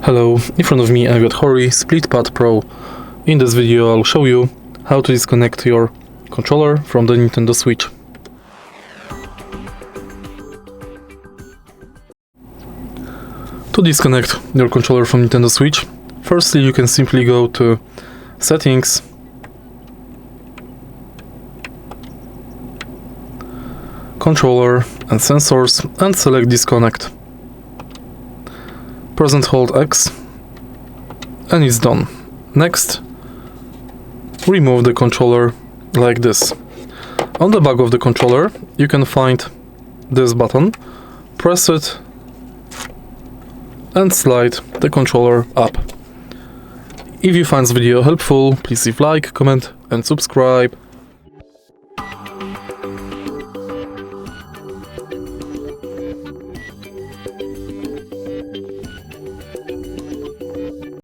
Hello, in front of me I've got HORI Split Pad Pro. In this video I'll show you how to disconnect your controller from the Nintendo Switch. To disconnect your controller from Nintendo Switch, firstly you can simply go to Settings, Controller and Sensors and select Disconnect. Press and hold X and it's done. Next, remove the controller like this. On the back of the controller you can find this button. Press it and slide the controller up. If you find this video helpful, please leave like, comment and subscribe.